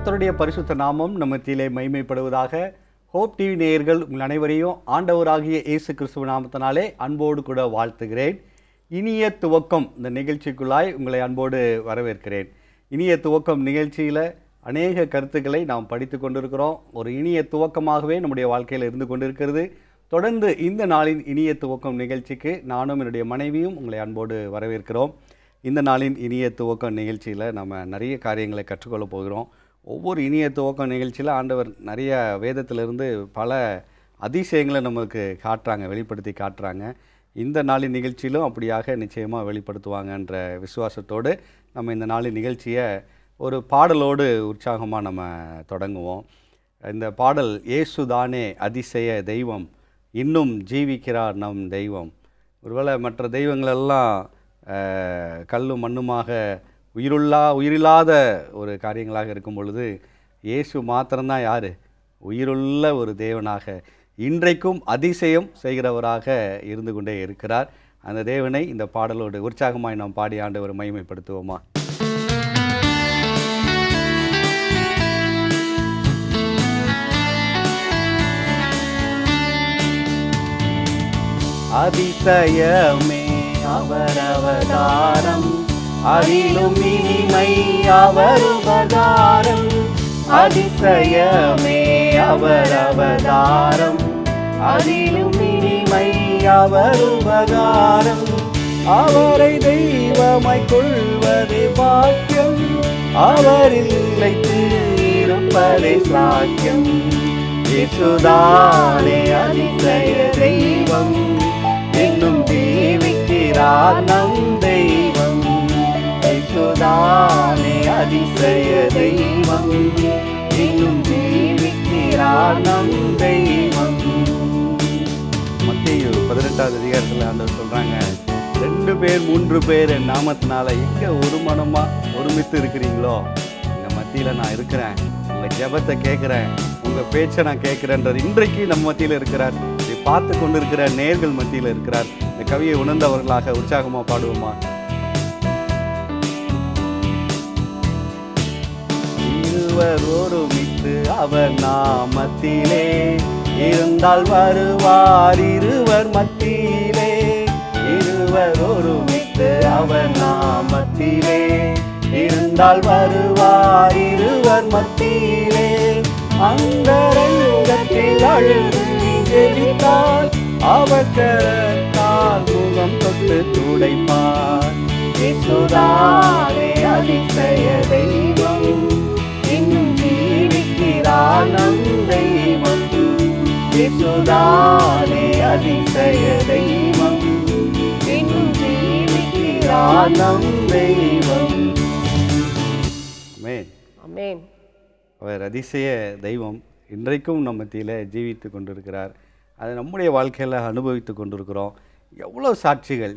கர்த்தருடைய பரிசுத்த நாமம் நம்ம மத்தியிலே மகிமைப்படுவதாக. ஹோப் டிவி நேயர்கள் உங்கள் அனைவரையும் ஆண்டவராகிய இயேசு கிறிஸ்துவ நாமத்தினாலே அன்போடு கூட வாழ்த்துகிறேன். இனிய துவக்கம் இந்த நிகழ்ச்சிக்குள்ளாய் உங்களை அன்போடு வரவேற்கிறேன். இனிய துவக்கம் நிகழ்ச்சியில் அநேக கருத்துக்களை நாம் படித்து கொண்டிருக்கிறோம். ஒரு இனிய துவக்கமாகவே நம்முடைய வாழ்க்கையில் இருந்து கொண்டிருக்கிறது. தொடர்ந்து இந்த நாளின் இனிய துவக்கம் நிகழ்ச்சிக்கு நானும் என்னுடைய மனைவியும் உங்களை அன்போடு வரவேற்கிறோம். இந்த நாளின் இனிய துவக்கம் நிகழ்ச்சியில் நம்ம நிறைய காரியங்களை கற்றுக்கொள்ள போகிறோம். ஒவ்வொரு இனிய துவக்கம் நிகழ்ச்சியில் ஆண்டவர் நிறைய வேதத்திலிருந்து பல அதிசயங்களை நமக்கு காட்டுறாங்க, வெளிப்படுத்தி காட்டுறாங்க. இந்த நாளின் நிகழ்ச்சியிலும் அப்படியாக நிச்சயமாக வெளிப்படுத்துவாங்கன்ற விசுவாசத்தோடு நம்ம இந்த நாளின் நிகழ்ச்சியை ஒரு பாடலோடு உற்சாகமாக நம்ம தொடங்குவோம். இந்த பாடல் இயேசுதானே அதிசய தெய்வம், இன்னும் ஜீவிக்கிறார் நம் தெய்வம். ஒருவேளை மற்ற தெய்வங்களெல்லாம் கல்லும் மண்ணுமாக உயிரில்லாத ஒரு காரியங்களாக இருக்கும் பொழுது இயேசு மாத்திரம்தான் யார்? உயிருள்ள ஒரு தேவனாக இன்றைக்கும் அதிசயம் செய்கிறவராக இருந்து கொண்டே இருக்கிறார். அந்த தேவனை இந்த பாடலோடு உற்சாகமாய் நாம் பாடி ஆண்டவர் மகிமைப்படுத்துவோமா? அதிசயமே அவர் அவதாரம், அதிலும் இனிமை அவர் உபகாரம். அதிசயமே அவர் அவதாரம், அதிலும் இனிமை அவர் உபகாரம். அவரை தெய்வமாய் கொள்வதே பாக்கியம், அவரில் நிலைத்து இருப்பதே சாக்கியம். இயேசுதானே அதிசய தெய்வம், இன்னும் ஜீவிக்கிறார் நம் தெய்வம். இயேசுதானே அதிசய தெய்வம், இன்னும் ஜீவிக்கிறார் நம் தெய்வம். மத்தேயு 18வது அதிகாரத்தில் ஆண்டவர் சொல்றாங்க, 2 பேர் 3 பேர் என் நாமத்தினால எங்க ஒரு மனமா ஒருமித்து இருக்கிறீங்களோ எங்க மத்தியில நான் இருக்கிறேன், உங்க ஜெபத்தை கேட்கிறேன், உங்க பேச்சை நான் கேட்கிறேன்றார். இன்றைக்கு நம்ம மத்தியில் இருக்கிறார், இதை பார்த்து கொண்டு இருக்கிற நேர்கள் மத்தியில் இருக்கிறார். இந்த கவியை உணர்ந்தவர்களாக உற்சாகமா பாடுவோமா? இருவர் ஒருமித்து அவர் நாமத்திலே இருந்தால் வருவார் இருவர் மத்தியிலே. இருவர் ஒருமித்து அவர் நாமத்திலே இருந்தால் வருவார் இருவர் மத்தியிலே. அந்தரங்கத்தில் அழுது ஜெபித்தால் அவர் கரத்தால் முகம் தொட்டு துடைப்பார். இயேசுதானே அதிசய தெய்வம், இன்னும் ஜீவிக்கிறார் நம் தெய்வம். இயேசுதானே அதிசய தெய்வம், இன்னும் ஜீவிக்கிறார் நம் தெய்வம். ஆமென், ஆமென். அவர் அதிசய தெய்வம் இன்றைக்கும் நம்ம மத்தியில் ஜீவித்து கொண்டிருக்கிறார். அதை நம்முடைய வாழ்க்கையில் அனுபவித்து கொண்டிருக்கிறோம். எவ்வளோ சாட்சிகள்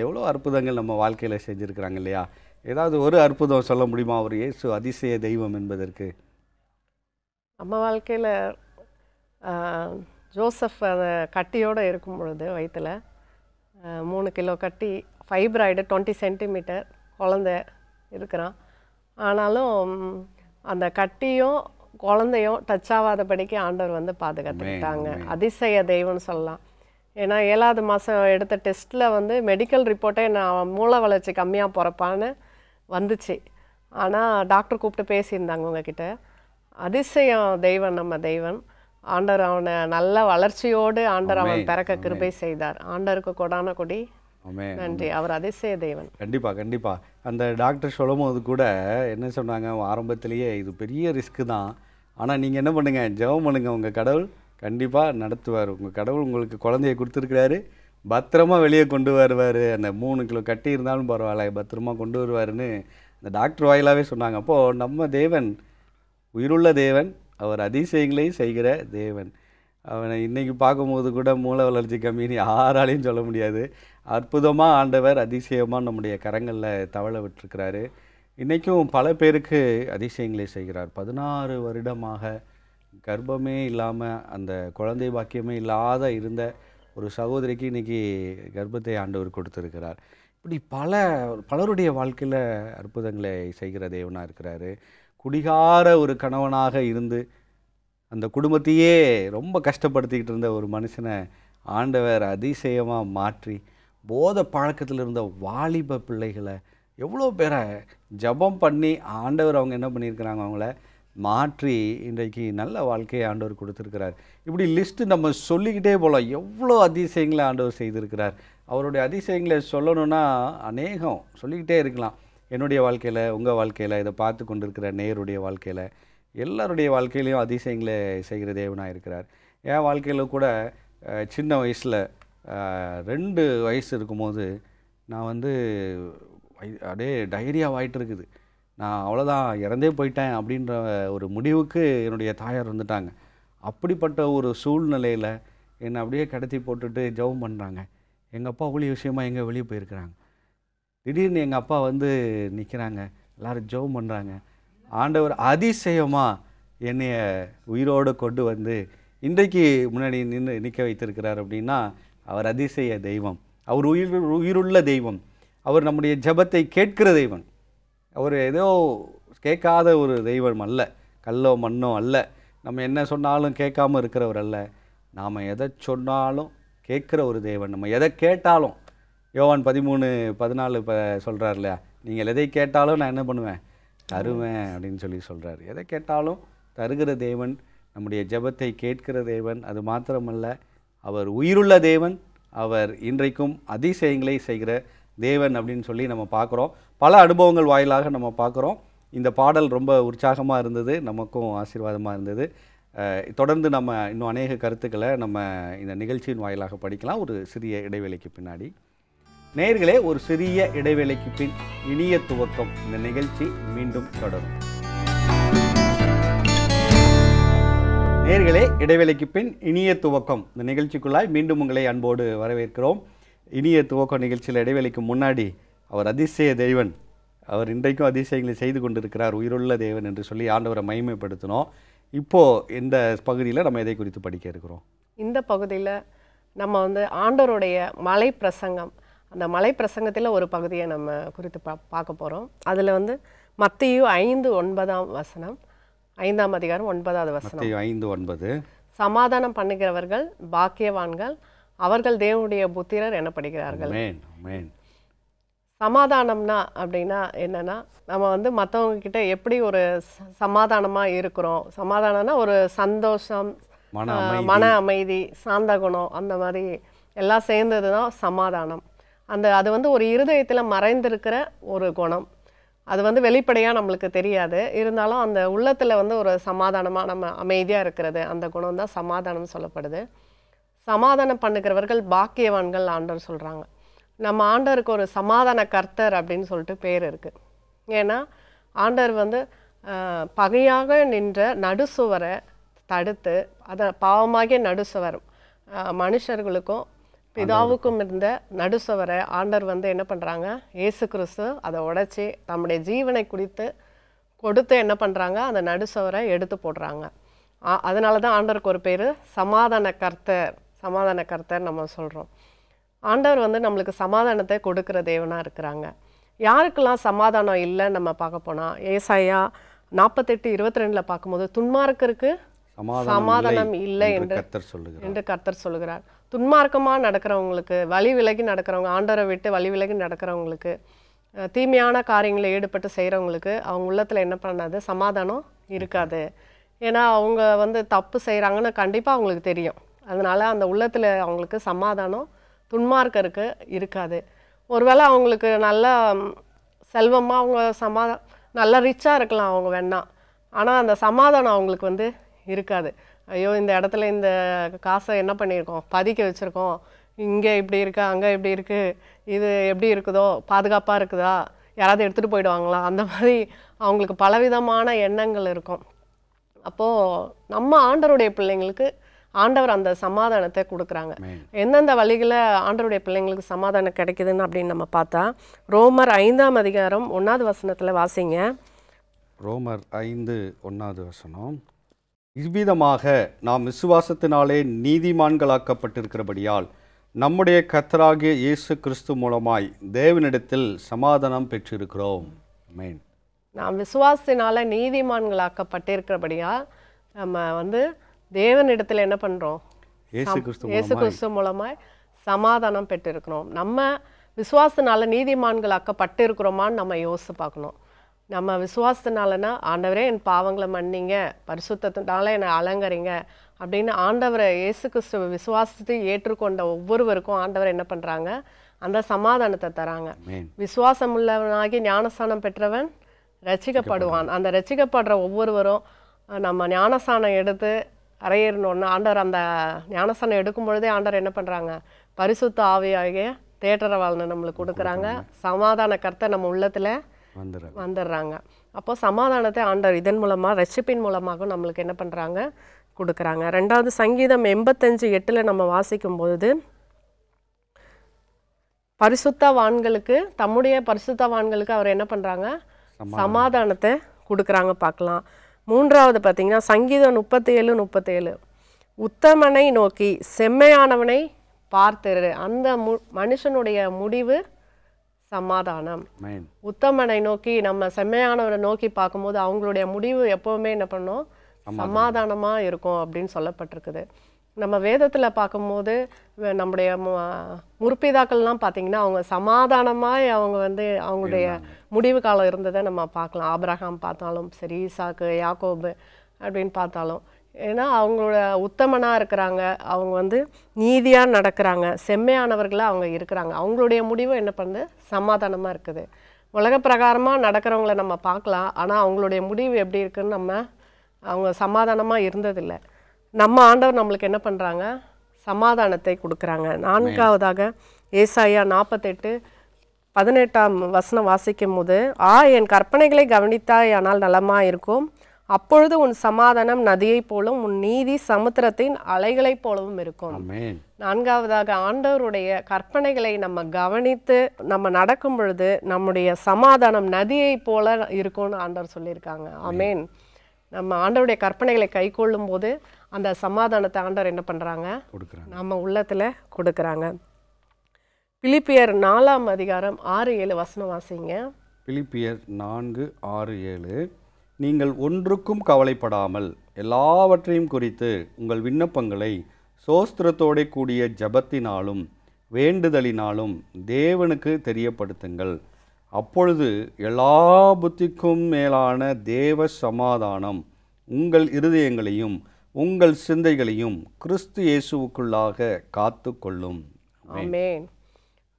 எவ்வளோ அற்புதங்கள் நம்ம வாழ்க்கையில் செஞ்சுருக்கிறாங்க இல்லையா? ஏதாவது ஒரு அற்புதம் சொல்ல முடியுமா ஒரு இயேசு அதிசய தெய்வம் என்பதற்கு? நம்ம வாழ்க்கையில் ஜோசப் அந்த கட்டியோடு இருக்கும் பொழுது வயிற்றில் 3 கிலோ கட்டி, ஃபைப்ராய்டு 20 சென்டிமீட்டர் குழந்தை இருக்கிறான். ஆனாலும் அந்த கட்டியும் குழந்தையும் டச் ஆகாதபடிக்கு ஆண்டவர் வந்து பாதுகாத்துக்கிட்டாங்க. அதிசய தெய்வம்னு சொல்லலாம். ஏன்னா 7வது மாதம் எடுத்த டெஸ்ட்டில் வந்து மெடிக்கல் ரிப்போர்ட்டே நான் மூளை வளர்ச்சி கம்மியாக பிறப்பான்னு வந்துச்சு. ஆனால் டாக்டர் கூப்பிட்டு பேசியிருந்தாங்க உங்ககிட்ட. அதிசயம் தெய்வம் நம்ம தெய்வம். ஆண்டவர் அவனை நல்ல வளர்ச்சியோடு ஆண்டவர் அவன் பிறக்க கிருபை செய்தார். ஆண்டவருக்கு கொடான கொடி நன்றி. அவர் அதிசய தெய்வன். கண்டிப்பாக அந்த டாக்டர் சொல்லும் போது கூட என்ன சொன்னாங்க, ஆரம்பத்திலேயே இது பெரிய ரிஸ்க்கு தான், ஆனால் நீங்கள் என்ன பண்ணுங்கள், ஜெபம் பண்ணுங்கள், உங்கள் கடவுள் கண்டிப்பாக நடத்துவார். உங்கள் கடவுள் உங்களுக்கு குழந்தைய கொடுத்துருக்கிறாரு, பத்திரமா வெளியே கொண்டு வருவார். அந்த 3 கிலோ கட்டி இருந்தாலும் பரவாயில்ல, பத்திரமா கொண்டு வருவாருன்னு அந்த டாக்டர் வாயிலாகவே சொன்னாங்க. அப்போது நம்ம தேவன் உயிருள்ள தேவன், அவர் அதிசயங்களையும் செய்கிற தேவன். அவனை இன்றைக்கி பார்க்கும்போது கூட மூளை வளர்ச்சி கம்மின்னு யாராலையும் சொல்ல முடியாது. அற்புதமாக ஆண்டவர் அதிசயமாக நம்முடைய கரங்களில் தவழ விட்டுருக்கிறாரு. இன்றைக்கும் பல பேருக்கு அதிசயங்களை செய்கிறார். 16 வருடமாக கர்ப்பமே இல்லாமல் அந்த குழந்தை பாக்கியமே இல்லாத இருந்த ஒரு சகோதரிக்கு இன்றைக்கி கர்ப்பத்தை ஆண்டவர் கொடுத்துருக்கிறார். இப்படி பலருடைய வாழ்க்கையில் அற்புதங்களை செய்கிற தேவனாக இருக்கிறாரு. குடிகார ஒரு கணவனாக இருந்து அந்த குடும்பத்தையே ரொம்ப கஷ்டப்படுத்திக்கிட்டு இருந்த ஒரு மனுஷனை ஆண்டவர் அதிசயமாக மாற்றி, போதை பழக்கத்தில் இருந்த வாலிப பிள்ளைகளை எவ்வளோ பேரை ஜெபம் பண்ணி ஆண்டவர் அவங்க என்ன பண்ணியிருக்கிறாங்க, அவங்கள மாற்றி இன்றைக்கு நல்ல வாழ்க்கையை ஆண்டவர் கொடுத்துருக்கிறார். இப்படி லிஸ்ட்டு நம்ம சொல்லிக்கிட்டே போகலாம். எவ்வளோ அதிசயங்களை ஆண்டவர் செய்திருக்கிறார். அவருடைய அதிசயங்களை சொல்லணுன்னா அநேகம் சொல்லிக்கிட்டே இருக்கலாம். என்னுடைய வாழ்க்கையில், உங்கள் வாழ்க்கையில், இதை பார்த்து கொண்டிருக்கிற நேயருடைய வாழ்க்கையில், எல்லாருடைய வாழ்க்கையிலையும் அதிசயங்களை செய்கிற தேவனாக இருக்கிறார். என் வாழ்க்கையில் கூட சின்ன வயசில் 2 வயசு இருக்கும்போது நான் வந்து அப்படியே டைரியா ஆகிட்டு இருக்குது, நான் அவ்வளோதான் இறந்தே போயிட்டேன் அப்படின்ற ஒரு முடிவுக்கு என்னுடைய தாயார் வந்துட்டாங்க. அப்படிப்பட்ட ஒரு சூழ்நிலையில் என்னை அப்படியே கடத்தி போட்டுட்டு ஜெபம் பண்ணுறாங்க. எங்கள் அப்பா ஊழிய விஷயமா எங்கே வெளியே போயிருக்கிறாங்க. திடீர்னு எங்கள் அப்பா வந்து நிற்கிறாங்க, எல்லோரும் ஜெபம் பண்ணுறாங்க. ஆண்டவர் அதிசயமாக என்னைய உயிரோடு கொண்டு வந்து இன்றைக்கு முன்னாடி நிற்க வைத்திருக்கிறார். அப்படின்னா அவர் அதிசய தெய்வம், அவர் உயிருள்ள தெய்வம், அவர் நம்முடைய ஜெபத்தை கேட்கிற தெய்வம். அவர் ஏதோ கேட்காத ஒரு தெய்வம் அல்ல, கல்லோ மண்ணோ அல்ல, நம்ம என்ன சொன்னாலும் கேட்காம இருக்கிறவர் அல்ல. நாம் எதை சொன்னாலும் கேட்குற ஒரு தேவன். நம்ம எதை கேட்டாலும் யோவான் 13:14 இப்போ சொல்கிறார் இல்லையா, நீங்கள் எதை கேட்டாலும் நான் என்ன பண்ணுவேன், தருவேன் அப்படின்னு சொல்லி சொல்கிறார். எதை கேட்டாலும் தருகிற தேவன், நம்முடைய ஜெபத்தை கேட்கிற தேவன். அது மாத்திரமல்ல, அவர் உயிருள்ள தேவன், அவர் இன்றைக்கும் அதிசயங்களை செய்கிற தேவன் அப்படின்னு சொல்லி நம்ம பார்க்குறோம். பல அனுபவங்கள் வாயிலாக நம்ம பார்க்குறோம். இந்த பாடல் ரொம்ப உற்சாகமாக இருந்தது, நமக்கும் ஆசீர்வாதமாக இருந்தது. தொடர்ந்து நம்ம இன்னும் அநேக கருத்துக்களை நம்ம இந்த நிகழ்ச்சியின் வாயிலாக படிக்கலாம் ஒரு சிறிய இடைவேளைக்கு பின்னாடி. நேயர்களே, ஒரு சிறிய இடைவேளைக்கு பின் இனிய துவக்கம் இந்த நிகழ்ச்சி மீண்டும் தொடரும். நேயர்களே, இடைவேளைக்கு பின் இனிய துவக்கம் இந்த நிகழ்ச்சிக்குள்ளாய் மீண்டும் உங்களை அன்போடு வரவேற்கிறோம். இனிய துவக்கம் நிகழ்ச்சியில் இடைவேளைக்கு முன்னாடி அவர் அதிசய தெய்வன், அவர் இன்றைக்கும் அதிசயங்களை செய்து கொண்டிருக்கிறார், உயிருள்ள தேவன் என்று சொல்லி ஆண்டவரை மகிமைப்படுத்தினோம். இப்போது இந்த பகுதியில் நம்ம எதை குறித்து படிக்க இருக்கிறோம்? இந்த பகுதியில் நம்ம வந்து ஆண்டவருடைய மலை பிரசங்கம், அந்த மலை பிரசங்கத்தில் ஒரு பகுதியை நம்ம குறித்து பார்க்க போகிறோம். அதில் வந்து மத்தேயு 5:9 5ஆம் அதிகாரம் 9வது வசனம். 5:9 சமாதானம் பண்ணுகிறவர்கள் பாக்கியவான்கள், அவர்கள் தேவனுடைய புத்திரர் எனப்படுகிறார்கள். சமாதானம்னா அப்படின்னா என்னன்னா, நம்ம வந்து மற்றவங்க கிட்ட எப்படி ஒரு சமாதானமாக இருக்கிறோம். சமாதானம்னா ஒரு சந்தோஷம், மன அமைதி, சாந்த குணம், அந்த மாதிரி எல்லாம் சேர்ந்தது தான் சமாதானம். அது வந்து ஒரு இருதயத்தில் மறைந்திருக்கிற ஒரு குணம். அது வந்து வெளிப்படையாக நம்மளுக்கு தெரியாது, இருந்தாலும் அந்த உள்ளத்தில் வந்து ஒரு சமாதானமாக நம்ம அமைதியாக இருக்கிறது, அந்த குணம் தான் சமாதானம் சொல்லப்படுது. சமாதானம் பண்ணுகிறவர்கள் பாக்கியவான்கள் ஆண்டவர் சொல்கிறாங்க. நம்ம ஆண்டவருக்கு ஒரு சமாதான கர்த்தர் அப்படின்னு சொல்லிட்டு பேர் இருக்குது. ஏன்னா ஆண்டவர் வந்து பகையாக நின்ற நடுசுவரை தடுத்து, அதை பாவமாகிய நடுசுவர் மனுஷர்களுக்கும் பிதாவுக்கும் இருந்த நடுசுவரை ஆண்டவர் வந்து என்ன பண்ணுறாங்க, இயேசு கிறிஸ்து அதை உடைச்சி தம்முடைய ஜீவனை கொடுத்து என்ன பண்ணுறாங்க, அந்த நடுசுவரை எடுத்து போடுறாங்க. அதனால தான் ஆண்டவருக்கு ஒரு பேர் சமாதான கர்த்தர் நம்ம சொல்கிறோம். ஆண்டவர் வந்து நம்மளுக்கு சமாதானத்தை கொடுக்குற தேவனாக இருக்கிறாங்க. யாருக்கெல்லாம் சமாதானம் இல்லைன்னு நம்ம பார்க்க போனால், ஏசாயா 48:22 பார்க்கும்போது துன்மார்க்கருக்கு சமாதானம் இல்லை என்று கர்த்தர் சொல்லுகிறார். துன்மார்க்கமாக நடக்கிறவங்களுக்கு, வழி விலகி நடக்கிறவங்க, ஆண்டவரை விட்டு வழி விலகி நடக்கிறவங்களுக்கு, தீமையான காரியங்களை ஈடுபட்டு செய்கிறவங்களுக்கு அவங்க உள்ளத்தில் என்ன பண்ணாது, சமாதானம் இருக்காது. ஏன்னா அவங்க வந்து தப்பு செய்கிறாங்கன்னு கண்டிப்பாக அவங்களுக்கு தெரியும். அதனால் அந்த உள்ளத்தில் அவங்களுக்கு சமாதானம் துன்மார்க்கருக்கு இருக்காது. ஒருவேளை அவங்களுக்கு நல்ல செல்வமாக அவங்க நல்லா ரிச்சாக இருக்கலாம் அவங்க வேணா, ஆனால் அந்த சமாதானம் அவங்களுக்கு வந்து இருக்காது. ஐயோ இந்த இடத்துல இந்த காசை என்ன பண்ணியிருக்கோம், பதுக்கி வச்சுருக்கோம், இங்கே இப்படி இருக்கா, அங்கே இப்படி இருக்குது, இது எப்படி இருக்குதோ, பாதுகாப்பாக இருக்குதா, யாராவது எடுத்துகிட்டு போயிடுவாங்களா, அந்த மாதிரி அவங்களுக்கு பலவிதமான எண்ணங்கள் இருக்கும். அப்போது நம்ம ஆண்டவருடைய பிள்ளைங்களுக்கு ஆண்டவர் அந்த சமாதானத்தை கொடுக்குறாங்க. எந்தெந்த வழிகளில் ஆண்டவருடைய பிள்ளைங்களுக்கு சமாதானம் கிடைக்குதுன்னு அப்படின்னு நம்ம பார்த்தா, ரோமர் 5ஆம் அதிகாரம் 1வது வசனத்தில் வாசிங்க. ரோமர் 5:1 இவ்விதமாக நாம் விசுவாசத்தினாலே நீதிமான்களாக்கப்பட்டிருக்கிறபடியால் நம்முடைய கர்த்தராகிய இயேசு கிறிஸ்து மூலமாய் தேவனிடத்தில் சமாதானம் பெற்றிருக்கிறோம். ஆமென். நாம் விசுவாசத்தினால நீதிமான்களாக்கப்பட்டிருக்கிறபடியால் நம்ம வந்து தேவனிடத்தில் என்ன பண்ணுறோம்? இயேசு கிறிஸ்து மூலமாய் சமாதானம் பெற்றிருக்கிறோம். நம்ம விசுவாசத்தினால நீதிமான்களாக்கப்பட்டிருக்கிறோமான்னு நம்ம யோசித்து பார்க்கணும். நம்ம விசுவாசத்தினாலனா, ஆண்டவரே என் பாவங்களை மன்னிங்க, பரிசுத்தத்தினால என்னை அலங்கரிங்க அப்படின்னு ஆண்டவரை இயேசு கிறிஸ்துவ விசுவாசத்தை ஏற்றுக்கொண்ட ஒவ்வொருவருக்கும் ஆண்டவர் என்ன பண்ணுறாங்க? அந்த சமாதானத்தை தராங்க. விசுவாசம் உள்ளவனாகி ஞானஸ்தானம் பெற்றவன் ரட்சிக்கப்படுவான். அந்த ரட்சிக்கப்படுற ஒவ்வொருவரும் நம்ம ஞானஸ்தானம் எடுத்து அறையேறணுன்னு ஆண்டவர் அந்த ஞானஸ்தானம் எடுக்கும் பொழுதே ஆண்டவர் என்ன பண்ணுறாங்க? பரிசுத்த ஆவியாகிய தேற்றரவாளனை நம்மளுக்கு கொடுக்குறாங்க. சமாதான கர்த்தர் நம்ம உள்ளத்தில் வந்துடுறாங்க. அப்போ சமாதானத்தை ஆண்டவர் இதன் மூலமாக ரட்சிப்பின் மூலமாக நம்மளுக்கு என்ன பண்ணுறாங்க? கொடுக்குறாங்க. 2வது சங்கீதம் 85:8 நம்ம வாசிக்கும்பொழுது, பரிசுத்தவான்களுக்கு தம்முடைய பரிசுத்தவான்களுக்கு அவர் என்ன பண்ணுறாங்க? சமாதானத்தை கொடுக்குறாங்க பார்க்கலாம். 3வது பார்த்தீங்கன்னா சங்கீதம் 37:37 உத்தமனை நோக்கி செம்மையானவனை பார்த்திரு, அந்த மனுஷனுடைய முடிவு சமாதானம். உத்தமனை நோக்கி நம்ம செம்மையானவரை நோக்கி பார்க்கும்போது அவங்களுடைய முடிவு எப்போவுமே என்ன பண்ணோம்? சமாதானமாக இருக்கும் அப்படின்னு சொல்லப்பட்டிருக்குது. நம்ம வேதத்தில் பார்க்கும்போது நம்முடைய முற்பிதாக்கள்லாம் பார்த்திங்கன்னா அவங்க சமாதானமாக அவங்க வந்து அவங்களுடைய முடிவு காலம் இருந்ததை நம்ம பார்க்கலாம். ஆபிரகாம் பார்த்தாலும் சரி, ஈசாக்கு, யாக்கோபு அப்படின்னு பார்த்தாலும், ஏன்னா அவங்களோட உத்தமனாக இருக்கிறாங்க, அவங்க வந்து நீதியாக நடக்கிறாங்க, செம்மையானவர்களாக அவங்க இருக்கிறாங்க. அவங்களுடைய முடிவு என்ன பண்ணுது? சமாதானமாக இருக்குது. உலக பிரகாரமாக நடக்கிறவங்கள நம்ம பார்க்கலாம், ஆனால் அவங்களுடைய முடிவு எப்படி இருக்குதுன்னு அவங்க சமாதானமாக இருந்ததில்லை. நம்ம ஆண்டவர் நம்மளுக்கு என்ன பண்ணுறாங்க? சமாதானத்தை கொடுக்குறாங்க. 4வதாக ஏசாயா 48:18 வாசிக்கும் போது, என் கற்பனைகளை கவனித்தாய், ஆனால் நலமாக இருக்கும், அப்பொழுது உன் சமாதானம் நதியைப் போலும், உன் நீதி சமுத்திரத்தின் அலைகளைப் போலவும் இருக்கும். 4வதாக ஆண்டவருடைய கற்பனைகளை நம்ம கவனித்து நம்ம நடக்கும் பொழுது நம்முடைய சமாதானம் நதியைப் போல இருக்கும்னு ஆண்டவர் சொல்லியிருக்காங்க. ஆமேன். நம்ம ஆண்டவருடைய கற்பனைகளை கை கொள்ளும் போது அந்த சமாதானத்தை ஆண்டவர் என்ன பண்ணுறாங்க? நம்ம உள்ளத்தில் கொடுக்குறாங்க. பிலிப்பியர் 4:6-7 வாசிங்க. பிலிப்பியர் 4:6-7 நீங்கள் ஒன்றுக்கும் கவலைப்படாமல் எல்லாவற்றையும் குறித்து உங்கள் விண்ணப்பங்களை சோஸ்திரத்தோட கூடிய ஜபத்தினாலும் வேண்டுதலினாலும் தேவனுக்கு தெரியப்படுத்துங்கள். அப்பொழுது எல்லா புத்திக்கும் மேலான தேவ சமாதானம் உங்கள் இருதயங்களையும் உங்கள் சிந்தைகளையும் கிறிஸ்து இயேசுவுக்குள்ளாக காத்து கொள்ளும். ஆமென்.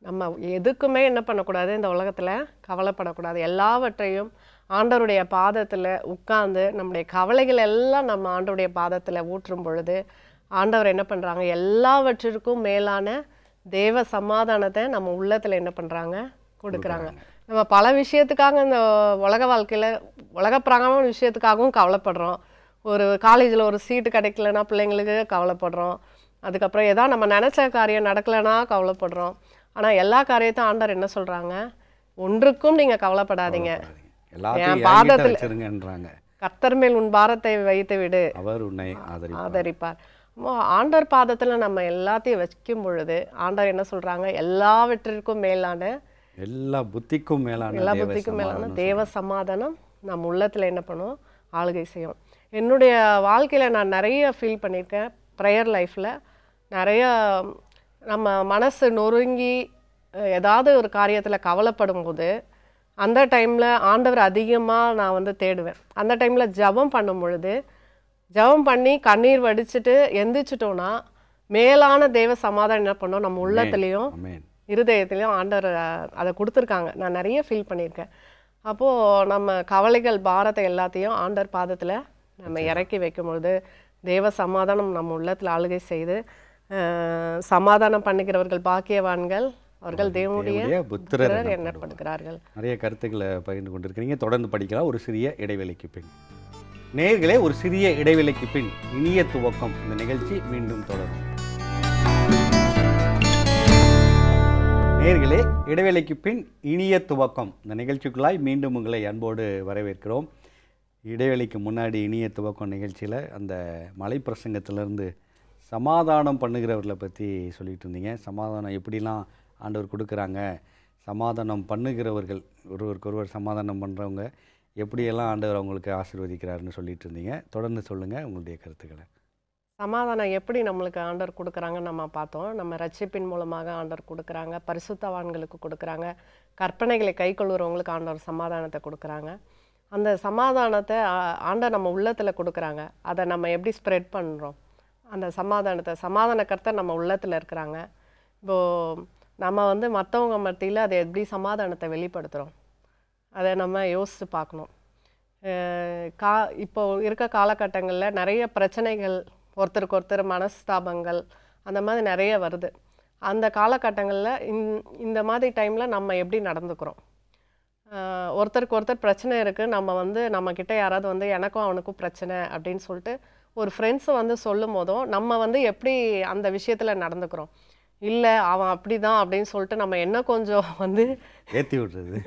நம்ம எதுக்குமே என்ன பண்ணக்கூடாது? இந்த உலகத்தில் கவலைப்படக்கூடாது. எல்லாவற்றையும் ஆண்டவருடைய பாதத்தில் உட்கார்ந்து நம்முடைய கவலைகள் எல்லாம் நம்ம ஆண்டவருடைய பாதத்தில் ஊற்றும் பொழுது ஆண்டவர் என்ன பண்ணுறாங்க? எல்லாவற்றிற்கும் மேலான தேவ சமாதானத்தை நம்ம உள்ளத்தில் என்ன பண்ணுறாங்க? கொடுக்குறாங்க. நம்ம பல விஷயத்துக்காக இந்த உலக வாழ்க்கையில் உலக பிரகாரமான விஷயத்துக்காகவும் கவலைப்படுறோம். ஒரு காலேஜில் ஒரு சீட்டு கிடைக்கலன்னா பிள்ளைங்களுக்கு கவலைப்படுறோம். அதுக்கப்புறம் ஏதாவது நம்ம நினச்ச காரியம் நடக்கலைன்னா கவலைப்படுறோம். ஆனால் எல்லா காரியத்தையும் ஆண்டவர் என்ன சொல்கிறாங்க? ஒன்றுக்கும் நீங்கள் கவலைப்படாதீங்க, என் பாதத்தில் கர்த்தர் மேல் உன் பாரத்தை வைத்து விடு, அவர் உன்னை ஆதரிப்பார். ஆண்டவர் பாதத்தில் நம்ம எல்லாத்தையும் வைக்கும் பொழுது ஆண்டவர் என்ன சொல்கிறாங்க? எல்லாவற்றிற்கும் மேலான எல்லா புத்திக்கும் மேலான தேவ சமாதானம் நம்ம உள்ளத்தில் என்ன பண்ணும்? ஆளுகை செய்யும். என்னுடைய வாழ்க்கையில் நான் நிறைய ஃபீல் பண்ணியிருக்கேன். ப்ரேயர் லைஃப்பில் நிறைய நம்ம மனசு நொறுங்கி ஏதாவது ஒரு காரியத்தில் கவலைப்படும் போது அந்த டைமில் ஆண்டவர் அதிகமாக நான் வந்து தேடுவேன். அந்த டைமில் ஜெபம் பண்ணும் பொழுது ஜெபம் பண்ணி கண்ணீர் வடிச்சிட்டு எந்திரிச்சிட்டோன்னா மேலான தேவ சமாதானம் என்ன பண்ணோம்? நம்ம உள்ளத்துலேயும் இருதயத்துலேயும் ஆண்டவர் அதை கொடுத்துருக்காங்க. நான் நிறைய ஃபீல் பண்ணியிருக்கேன். அப்போது நம்ம கவலைகள் பாரத்தை எல்லாத்தையும் ஆண்டவர் பாதத்தில் நம்ம இறக்கி வைக்கும்பொழுது தேவ சமாதானம் நம்ம உள்ளத்தில் ஆளுகை செய்து சமாதானம் பண்ணுகிறவர்கள் பாக்கியவான்கள், அவர்கள் தேவனுடைய புத்திரர் எண்ணப்படுகிறார்கள். நிறைய கருத்துக்களை பகிர்ந்து கொண்டிருக்கிறீங்க. தொடர்ந்து படிக்கலாம் ஒரு சிறிய இடைவேளைக்கு பின். நேயர்களே, ஒரு சிறிய இடைவேளைக்கு பின் இனிய துவக்கம் இந்த நிகழ்ச்சி மீண்டும் தொடரும். நேயர்களே, இடைவேளைக்கு பின் இனிய துவக்கம் இந்த நிகழ்ச்சிக்குள்ளாய் மீண்டும் உங்களை அன்போடு வரவேற்கிறோம். இடைவேளைக்கு முன்னாடி இனிய துவக்கம் நிகழ்ச்சியில் அந்த மலை பிரசங்கத்திலேருந்து சமாதானம் பண்ணுகிறவர்களை பற்றி சொல்லிகிட்டு இருந்தீங்க. சமாதானம் எப்படிலாம் ஆண்டவர் கொடுக்குறாங்க, சமாதானம் பண்ணுகிறவர்கள், ஒருவருக்கொருவர் சமாதானம் பண்ணுறவங்க எப்படியெல்லாம் ஆண்டவர் அவங்களுக்கு ஆசீர்வதிக்கிறாருன்னு சொல்லிட்டு இருந்தீங்க. தொடர்ந்து சொல்லுங்கள் உங்களுடைய கருத்துக்களை. சமாதானம் எப்படி நம்மளுக்கு ஆண்டவர் கொடுக்குறாங்கன்னு நம்ம பார்த்தோம். நம்ம ரட்சிப்பின் மூலமாக ஆண்டவர் கொடுக்குறாங்க, பரிசுத்தவான்களுக்கு கொடுக்குறாங்க, கற்பனைகளை கைக்கொள்ளுறவங்களுக்கு ஆண்டவர் சமாதானத்தை கொடுக்குறாங்க. அந்த சமாதானத்தை ஆண்டவர் நம்ம உள்ளத்தில் கொடுக்குறாங்க. அதை நம்ம எப்படி ஸ்ப்ரெட் பண்ணுறோம்? அந்த சமாதான கர்த்தர் நம்ம உள்ளத்தில் இருக்கிறாங்க. இப்போது நம்ம வந்து மற்றவங்க மத்தியில் அதை எப்படி சமாதானத்தை வெளிப்படுத்துகிறோம், அதை நம்ம யோசித்து பார்க்கணும். இப்போ இருக்க காலகட்டங்களில் நிறைய பிரச்சனைகள், ஒருத்தருக்கு ஒருத்தர் மனஸ்தாபங்கள், அந்த மாதிரி நிறைய வருது. அந்த காலகட்டங்களில் இந்த மாதிரி டைமில் நம்ம எப்படி நடந்துக்கிறோம்? ஒருத்தருக்கு ஒருத்தர் பிரச்சனை இருக்குது, நம்ம வந்து நம்மக்கிட்ட யாராவது வந்து எனக்கும் அவனுக்கும் பிரச்சனை அப்படின்னு சொல்லிட்டு ஒரு ஃப்ரெண்ட்ஸை வந்து சொல்லும் போதும் நம்ம வந்து எப்படி அந்த விஷயத்தில் நடந்துக்கிறோம்? இல்லை அவன் அப்படி தான் அப்படின்னு சொல்லிட்டு நம்ம என்ன கொஞ்சம் வந்து ஏற்றி விட்றது,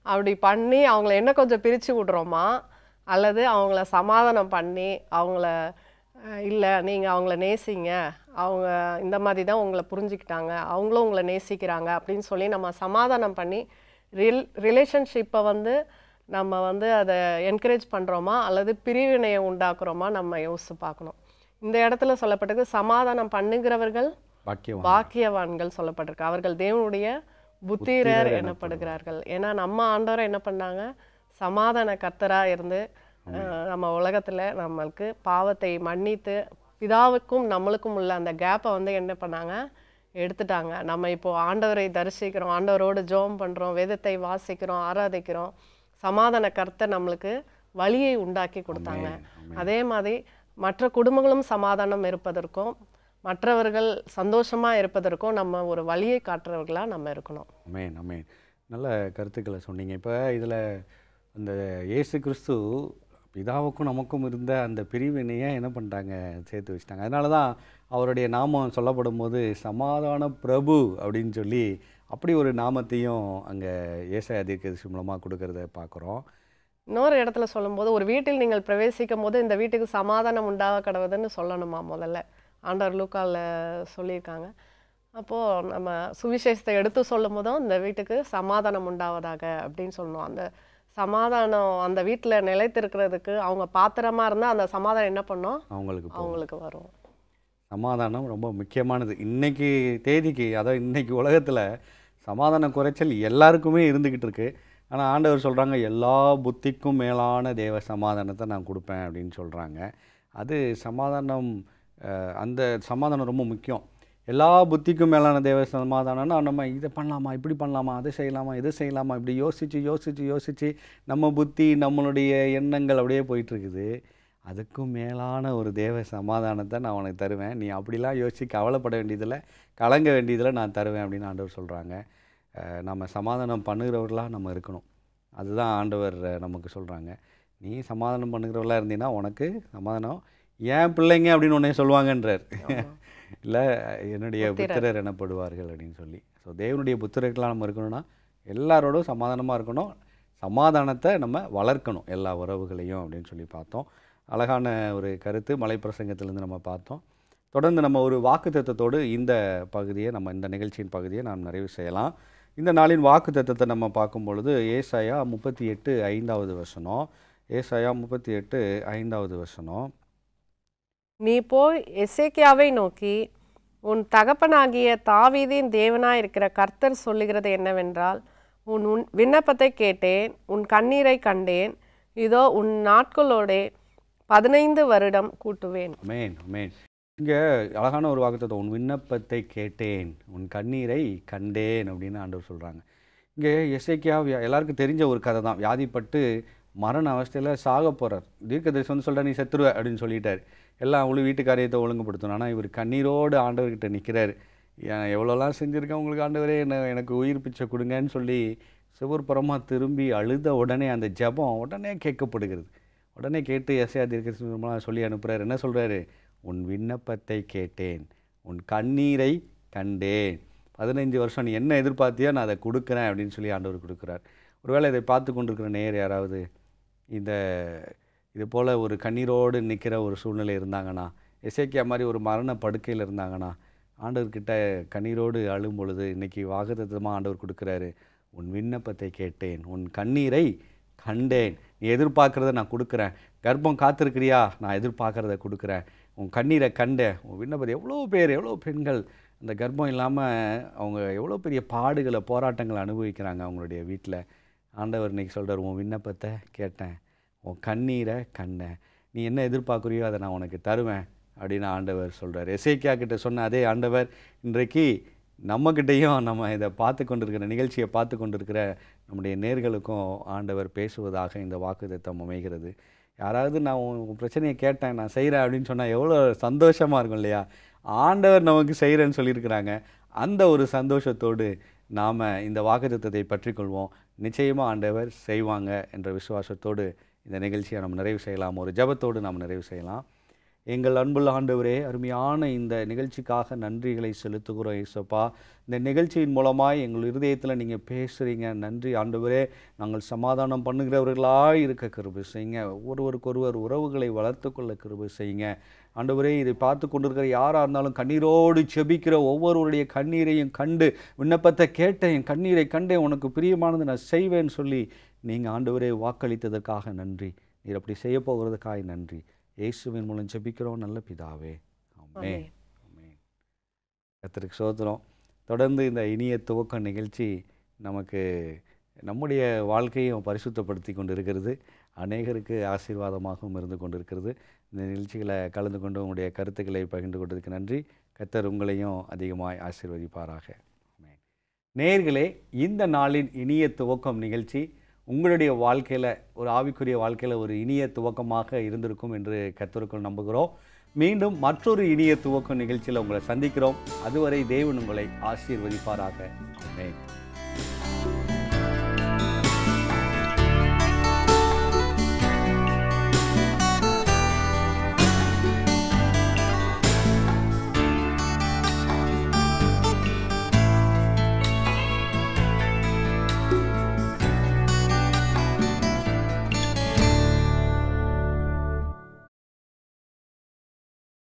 அப்படி பண்ணி அவங்கள என்ன கொஞ்சம் பிரித்து விட்றோமா? அல்லது அவங்கள சமாதானம் பண்ணி அவங்கள இல்லை நீங்கள் அவங்கள நேசிங்க, அவங்க இந்த மாதிரி தான் உங்களை புரிஞ்சுக்கிட்டாங்க, அவங்களும் உங்களை நேசிக்கிறாங்க அப்படின்னு சொல்லி நம்ம சமாதானம் பண்ணி ரிலேஷன்ஷிப்பை வந்து நம்ம வந்து அதை என்கரேஜ் பண்ணுறோமா அல்லது பிரிவினையை உண்டாக்குறோமா நம்ம யோசித்து பார்க்கணும். இந்த இடத்துல சொல்லப்பட்டிருக்கு, சமாதானம் பண்ணுகிறவர்கள் பாக்கியவான்கள் சொல்லப்பட்டிருக்கு, அவர்கள் தேவனுடைய புத்திரர் எனப்படுகிறார்கள். ஏன்னா நம்ம ஆண்டவரை என்ன பண்ணாங்க, சமாதான கர்த்தராக இருந்து நம்ம உலகத்தில் நம்மளுக்கு பாவத்தை மன்னித்து பிதாவுக்கும் நம்மளுக்கும் உள்ள அந்த கேப்பை வந்து என்ன பண்ணாங்க, எடுத்துட்டாங்க. நம்ம இப்போது ஆண்டவரை தரிசிக்கிறோம், ஆண்டவரோடு ஜெபம் பண்ணுறோம், வேதத்தை வாசிக்கிறோம், ஆராதிக்கிறோம். சமாதான கர்த்தர் நம்மளுக்கு வழியை உண்டாக்கி கொடுத்தாங்க. அதே மாதிரி மற்ற குடும்பங்களும் சமாதானம் இருப்பதற்கும் மற்றவர்கள் சந்தோஷமாக இருப்பதற்கும் நம்ம ஒரு வழியை காட்டுறவர்களாக நம்ம இருக்கணும். ஆமென், ஆமென். நல்ல கருத்துக்களை சொன்னீங்க. இப்போ இதில் அந்த இயேசு கிறிஸ்து பிதாவுக்கும் நமக்கும் இருந்த அந்த பிரிவினையை என்ன பண்ணிட்டாங்க, சேர்த்து வச்சுட்டாங்க. அதனால தான் அவருடைய நாமம் சொல்லப்படும் போது சமாதான பிரபு அப்படின்னு சொல்லி அப்படி ஒரு நாமத்தையும் அங்கே ஏசாயா தீர்க்கதரிசி மூலமாக கொடுக்கறத பார்க்குறோம். இன்னொரு இடத்துல சொல்லும்போது, ஒரு வீட்டில் நீங்கள் பிரவேசிக்கும் போது இந்த வீட்டுக்கு சமாதானம் உண்டாக கடவுதுன்னு சொல்லணுமா முதல்ல ஆண்டவர் லூக்காவில் சொல்லியிருக்காங்க. அப்போது நம்ம சுவிசேஷத்தை எடுத்து சொல்லும் போதும் இந்த வீட்டுக்கு சமாதானம் உண்டாவதாக அப்படின்னு சொல்லணும். அந்த சமாதானம் அந்த வீட்டில் நிலைத்திருக்கிறதுக்கு அவங்க பாத்திரமாக இருந்தால் அந்த சமாதானம் என்ன பண்ணோம், அவங்களுக்கு வரும். சமாதானம் ரொம்ப முக்கியமானது. இன்னைக்கு தேதிக்கு, அதாவது இன்னைக்கு உலகத்தில் சமாதான குறைச்சல் எல்லாருக்குமே இருந்துக்கிட்டு இருக்கு. ஆனால் ஆண்டவர் சொல்கிறாங்க, எல்லா புத்திக்கும் மேலான தேவ சமாதானத்தை நான் கொடுப்பேன் அப்படின்னு சொல்கிறாங்க. அது சமாதானம், அந்த சமாதானம் ரொம்ப முக்கியம். எல்லா புத்திக்கும் மேலான தேவ சமாதானம்னா நம்ம இதை பண்ணலாமா, இப்படி பண்ணலாமா, அதை செய்யலாமா, இதை செய்யலாமா, இப்படி யோசித்து நம்ம புத்தி நம்மளுடைய எண்ணங்கள் அப்படியே போயிட்டுருக்குது. அதுக்கும் மேலான ஒரு தேவ சமாதானத்தை நான் உனக்கு தருவேன், நீ அப்படிலாம் யோசித்து கவலைப்பட வேண்டியதில்லை, கலங்க வேண்டியதில் நான் தருவேன் அப்படின்னு ஆண்டவர் சொல்கிறாங்க. நம்ம சமாதானம் பண்ணுகிறவர்களாக நம்ம இருக்கணும். அதுதான் ஆண்டவர் நமக்கு சொல்கிறாங்க. நீ சமாதானம் பண்ணுகிறவர்களாக இருந்தீங்கன்னா உனக்கு சமாதானம், ஏன் பிள்ளைங்க அப்படின்னு உடனே சொல்லுவாங்கன்றார். இல்லை, என்னுடைய புத்திரர் எனப்படுவார்கள் அப்படின்னு சொல்லி. ஸோ தேவனுடைய புத்திரர்களாக நம்ம இருக்கணும்னா எல்லாரோடும் சமாதானமாக இருக்கணும், சமாதானத்தை நம்ம வளர்க்கணும், எல்லா உறவுகளையும் அப்படின்னு சொல்லி பார்த்தோம். அழகான ஒரு கருத்து மலைப்பிரசங்கத்திலேருந்து நம்ம பார்த்தோம். தொடர்ந்து நம்ம ஒரு வாக்குத்தத்தத்தோடு இந்த பகுதியை, நம்ம இந்த நிகழ்ச்சியின் பகுதியை நாம் நிறைவு செய்யலாம். இந்த நாளின் வாக்குத்தத்தத்தை நம்ம பார்க்கும் பொழுது ஏசாயா 38:5 வசனம். ஏசாயா 38:5 நீ போய் எசேக்கியாவை நோக்கி, உன் தகப்பனாகிய தாவீதின் தேவனாய் இருக்கிற கர்த்தர் சொல்லுகிறது என்னவென்றால், உன் விண்ணப்பத்தை கேட்டேன், உன் கண்ணீரை கண்டேன், இதோ உன் நாட்களோடே 15 வருடம் கூட்டுவேன். ஆமென், ஆமென். இங்கே அழகான ஒரு வாக்குத்தத்தம், உன் விண்ணப்பத்தை கேட்டேன், உன் கண்ணீரை கண்டேன் அப்படின்னு ஆண்டவர் சொல்கிறாங்க. இங்கே எசேக்கியா எல்லாருக்கும் தெரிஞ்ச ஒரு கதை தான். வியாதிப்பட்டு மரண அவஸ்தையில் சாக போகிறார். தீர்க்கதரிசி வந்து சொல்கிறார், நீ செத்துருவ அப்படின்னு சொல்லிட்டார். எல்லாம் அவங்களும் வீட்டு காரியத்தை ஒழுங்குபடுத்தணும். ஆனால் இவர் கண்ணீரோடு ஆண்டவர்கிட்ட நிற்கிறார். எவ்வளோலாம் செஞ்சுருக்கேன் உங்களுக்கு ஆண்டவரே, எனக்கு உயிர் பிச்சை கொடுங்கன்னு சொல்லி சிவபுரமாக திரும்பி அழுத உடனே அந்த ஜெபம் உடனே கேட்கப்படுகிறது. உடனே கேட்டு எசேக்கியா தீர்க்கதரிசி சொல்லி அனுப்புகிறார். என்ன சொல்கிறாரு, உன் விண்ணப்பத்தை கேட்டேன், உன் கண்ணீரை கண்டேன், 15 வருஷம் நீ என்ன எதிர்பார்த்தியோ நான் அதை கொடுக்குறேன் அப்படின்னு சொல்லி ஆண்டவர் கொடுக்குறார். ஒருவேளை இதை பார்த்து கொண்டிருக்கிற நேயர் யாராவது இது போல் ஒரு கண்ணீரோடு நிற்கிற ஒரு சூழ்நிலை இருந்தாங்கன்னா, எசேக்கியா மாதிரி ஒரு மரண படுக்கையில் இருந்தாங்கன்னா, ஆண்டவர்கிட்ட கண்ணீரோடு அழும் பொழுது இன்றைக்கி வாக்குத்தத்தமாக ஆண்டவர் கொடுக்குறாரு, உன் விண்ணப்பத்தை கேட்டேன், உன் கண்ணீரை கண்டேன். நீ எதிர்பார்க்கிறத நான் கொடுக்குறேன். கர்ப்பம் காத்திருக்கிறியா? நான் எதிர்பார்க்கிறத கொடுக்குறேன். உன் கண்ணீரை கண்டேன். உன் விண்ணப்பத்தை எவ்வளோ பேர், எவ்வளோ பெண்கள் அந்த கர்ப்பம் இல்லாமல் அவங்க எவ்வளோ பெரிய பாடுகளை, போராட்டங்களை அனுபவிக்கிறாங்க அவங்களுடைய வீட்டில். ஆண்டவர் இன்னைக்கு சொல்கிறார், உன் விண்ணப்பத்தை கேட்டேன், உன் கண்ணீரை கண்டேன், நீ என்ன எதிர்பார்க்குறியோ அதை நான் உனக்கு தருவேன் அப்படின்னு ஆண்டவர் சொல்கிறார். எசேக்கியா கிட்ட சொன்ன அதே ஆண்டவர் இன்றைக்கு நம்மக்கிட்டையும், நம்ம இதை பார்த்து கொண்டிருக்கிற நிகழ்ச்சியை பார்த்து கொண்டிருக்கிற நம்முடைய நேர்களுக்கும் ஆண்டவர் பேசுவதாக இந்த வாக்குத்தத்தம் அமைகிறது. யாராவது நான் உன் பிரச்சனையை கேட்டேன், நான் செய்கிறேன் அப்படின்னு சொன்னால் எவ்வளோ சந்தோஷமாக இருக்கும் இல்லையா? ஆண்டவர் நமக்கு செய்கிறேன்னு சொல்லியிருக்கிறாங்க. அந்த ஒரு சந்தோஷத்தோடு நாம் இந்த வாக்குத்தத்தத்தை பற்றிக்கொள்வோம். நிச்சயமாக ஆண்டவர் செய்வாங்க என்ற விசுவாசத்தோடு இந்த நிகழ்ச்சியை நம்ம நிறைவு செய்யலாம். ஒரு ஜெபத்தோடு நாம் நிறைவு செய்யலாம். எங்கள் அன்புள்ள ஆண்டவரே, அருமையான இந்த நிகழ்ச்சிக்காக நன்றிகளை செலுத்துகிறோம் இயேசுப்பா. இந்த நிகழ்ச்சியின் மூலமாய் எங்கள் இருதயத்தில் நீங்கள் பேசுகிறீங்க. நன்றி ஆண்டவரே. நாங்கள் சமாதானம் பண்ணுகிறவர்களாக இருக்க கிருபை செய்யுங்க. ஒருவருக்கொருவர் உறவுகளை வளர்த்து கொள்ள கிருபை செய்யுங்க ஆண்டவரே. இதை பார்த்து கொண்டிருக்கிற யாராக இருந்தாலும் கண்ணீரோடு செபிக்கிற ஒவ்வொருவருடைய கண்ணீரையும் கண்டு, விண்ணப்பத்தை கேட்டேன், என் கண்ணீரை கண்டேன், உனக்கு பிரியமானது நான் செய்வேன்னு சொல்லி நீங்கள் ஆண்டவரே வாக்களித்ததற்காக நன்றி. நீர் அப்படி செய்ய போகிறதுக்காக நன்றி. இயேசுவின் மூலம் ஜெபிக்கிறோம் நல்ல பிதாவே, ஆமென். ஆமென். கர்த்தருக்கு ஸ்தோத்திரம். தொடர்ந்து இந்த இனிய துவக்க நிகழ்ச்சி நமக்கு நம்முடைய வாழ்க்கையும் பரிசுத்தப்படுத்தி கொண்டு இருக்கிறது. அநேகருக்கு ஆசீர்வாதமாகவும் இருந்து கொண்டிருக்கிறது. இந்த நிகழ்ச்சிகளை கலந்து கொண்டு உங்களுடைய கருத்துக்களை பகிர்ந்து கொண்டதுக்கு நன்றி. கர்த்தர் உங்களையும் அதிகமாய் ஆசீர்வதிப்பாராக. ஆமென். நேயர்களே, இந்த நாளின் இனிய துவக்கம் நிகழ்ச்சி உங்களுடைய வாழ்க்கையில், ஒரு ஆவிக்குரிய வாழ்க்கையில் ஒரு இனிய துவக்கமாக இருந்திருக்கும் என்று கர்த்தருக்குள் நம்புகிறோம். மீண்டும் மற்றொரு இனிய துவக்கம் நிகழ்ச்சியில் உங்களை சந்திக்கிறோம். அதுவரை தேவன் உங்களை ஆசீர்வதிப்பாராக. ஆமென்.